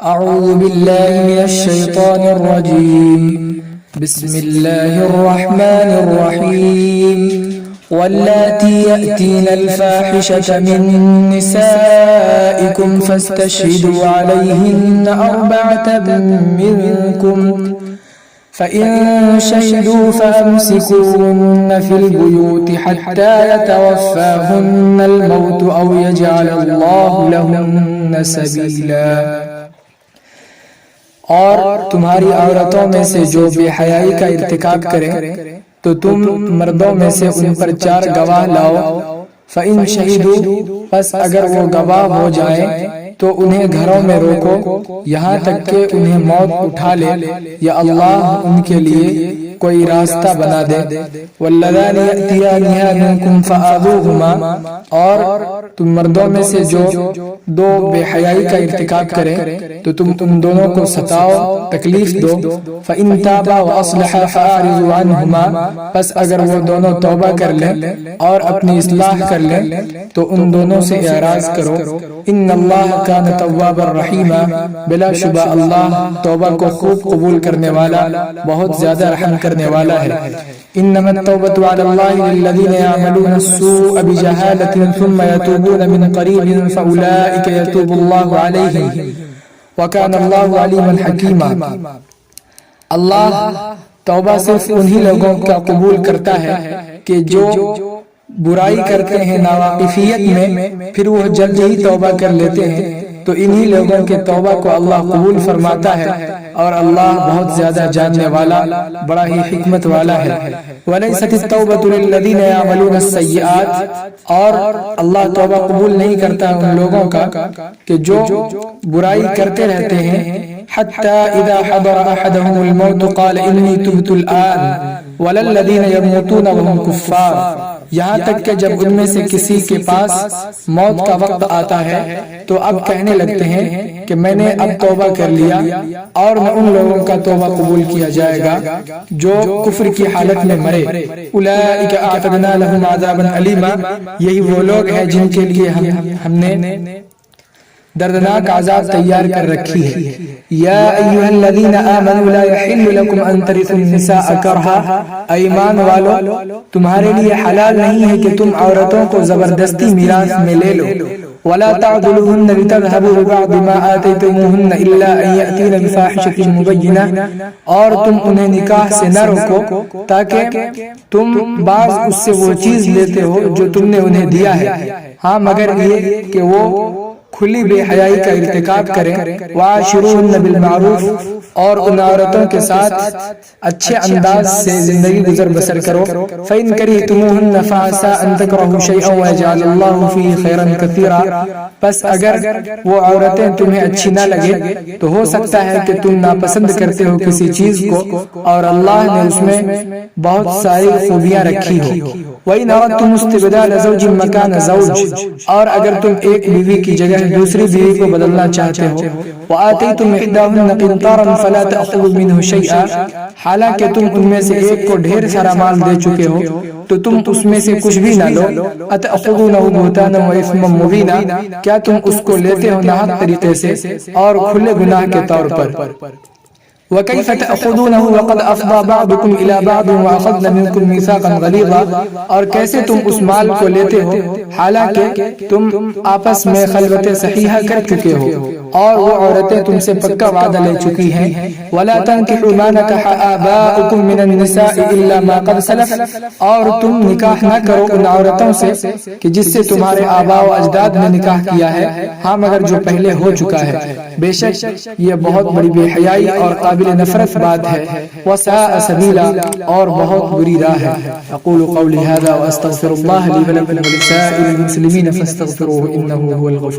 أعوذ بالله من الشيطان الرجيم بسم الله الرحمن الرحيم واللاتي يأتين الفاحشة من نسائكم فاستشهدوا عليهن أربعة منكم فإن شهدوا فأمسكوهن في البيوت حتى يتوفاهن الموت أو يجعل الله لهن سبيلا۔ اور تمہاری عورتوں میں سے جو بے حیائی کا ارتکاب کریں تو تم مردوں میں سے ان پر 4 گواہ لاؤ۔ فَإِن شَهِدُوا، پس اگر وہ گواہ ہو جائیں تو انہیں گھروں میں روکو یہاں تک کہ انہیں موت اٹھا لے یا اللہ ان کے لیے کوئی راستہ بنا دے۔ وَاللَّذَانِ يَأْتِيَانِهَا مِنكُمْ فَآذُوهُمَا، اور تم مردوں میں سے جو 2 بے حیائی کا ارتکاب کریں تو تم ان دونوں کو ستاؤ، تکلیف دو۔ فَإِن تَابَا وَأَصْلَحَا فَأَعْرِضُوا عَنْهُمَا، پس اگر وہ دونوں توبہ کر لیں اور اپنی اصلاح کر لیں تو ان دونوں سے اعراض کرو۔ ان اللہ کان توابا رحیما، بلا شبہ اللہ توبہ کو خوب قبول کرنے والا، بہت زیادہ رحم کرنے والا ہے۔ انما التوبة على الله للذين يعملون السوء بجهالة ثم يتوبون من قريب فأولئك يتوب الله عليهم وكان الله عليما حكيما۔ اللہ توبہ صرف انہی لوگوں کا قبول کرتا ہے کہ جو برائی کرتے ہیں ناواقفیت میں، پھر وہ جلد ہی توبہ کر لیتے ہیں، تو انہی لوگوں کے توبہ کو اللہ قبول فرماتا ہے، اور اللہ بہت زیادہ جاننے والا، بڑا ہی حکمت والا ہے۔ وَلَيْسَتِ التَّوْبَةُ لِلَّذِينَ يَعْمَلُونَ السَّيِّئَاتِ، اور اللہ توبہ قبول نہیں کرتا ان لوگوں کا کہ جو برائی کرتے رہتے ہیں۔ حَتَّى إِذَا حَضَرَ أَحَدَهُمُ الْمَوْتُ قَالَ إِنِّي تُبْتُ الْآنَ وَلَا الَّذِينَ يَمُوتُونَ وَهُمْ كُفَّارٌ، یہاں تک کہ جب ان میں سے کسی کے پاس موت کا وقت آتا ہے تو اب کہنے لگتے ہیں کہ میں نے اب توبہ کر لیا، اور نہ ان لوگوں کا توبہ قبول کیا جائے گا جو کفر کی حالت میں مرے۔ اولئک اعتدنا لهم عذابا الیما، یہی وہ لوگ ہیں جن کے لیے ہم نے دردناک عذاب تیار کر رکھی ہے۔ یا ایھا الذین آمنوا لا یحل لکم ان ترثوا النساء کرہا، ایمان والو تمہارے لیے حلال نہیں ہے کہ تم عورتوں کو زبردستی میراث میں لے لو۔ ولا تعضلوهن لتذهبوا ببعض ما آتيتموهن الا ان يأتين بفاحشة مبينة، اور تم انہیں نکاح سے نہ روکو تاکہ تم بعض اس سے وہ چیز لیتے ہو جو تم نے انہیں دیا ہے، ہاں مگر یہ کہ وہ کھلی بے حیائی کا ارتکاب کریں۔ وعاشروهن بالمعروف، اور ان عورتوں کے ساتھ اچھے انداز سے زندگی گزر بسر کرو۔ فإن كرهتموهن فعسى أن تكرهوا شيئا ويجعل الله فيه خيرا كثيرا، پس اگر وہ عورتیں تمہیں اچھی نہ لگے تو ہو سکتا ہے کہ تم ناپسند کرتے ہو کسی چیز کو، اور اللہ نے اس میں بہت ساری خوبیاں رکھی ہو۔ وإن أردتم استبدال زوج مكان زوج، اور اگر تم ایک بیوی کی جگہ دوسری بیوی کو بدلنا چاہتے ہو۔ وآتيتم إحداهن قنطارا فلا تأخذوا منه شيئا، حالانکہ تم ان میں سے ایک کو ڈھیر سارا مال دے چکے ہو تو تم اس میں سے کچھ بھی نہ لو۔ أتأخذونه بهتانا وإثما مبينا، کیا تم اس کو لیتے ہو ناحق طریقے سے اور کھلے گناہ کے طور پر۔ وَكَيْفَ تَأْخُذُونَهُ وَقَدْ أَفْضَى بَعْضُكُمْ إِلَى بَعْضٍ وَأَخَذْنَ مِنكُمْ مِيثَاقًا غَلِيظًا، اور کیسے تم اس مال کو لیتے ہو حالانکہ تم آپس میں خلوت صحیحہ کر چکے ہو اور وہ عورتیں تم سے پکا وعدہ لے چکی ہیں۔ وَلَا تَنكِحُوا مَا نَكَحَ آبَاؤُكُم مِّنَ النِّسَاءِ إِلَّا مَا قَدْ سَلَفَ، اور تم نکاح نہ کرو ان عورتوں سے کہ جس سے تمہارے آباء و اجداد نے نکاح کیا ہے، ہاں مگر جو پہلے ہو چکا ہے۔ بے شک یہ بہت بڑی بے حیائی اور قابل نفرت بات ہے۔ وساء سبیلا، اور بہت بری راہ ہے۔ اقول قولی هذا واستغفر الله لي ولكم ولسائر المسلمين فاستغفروه انه هو الغفور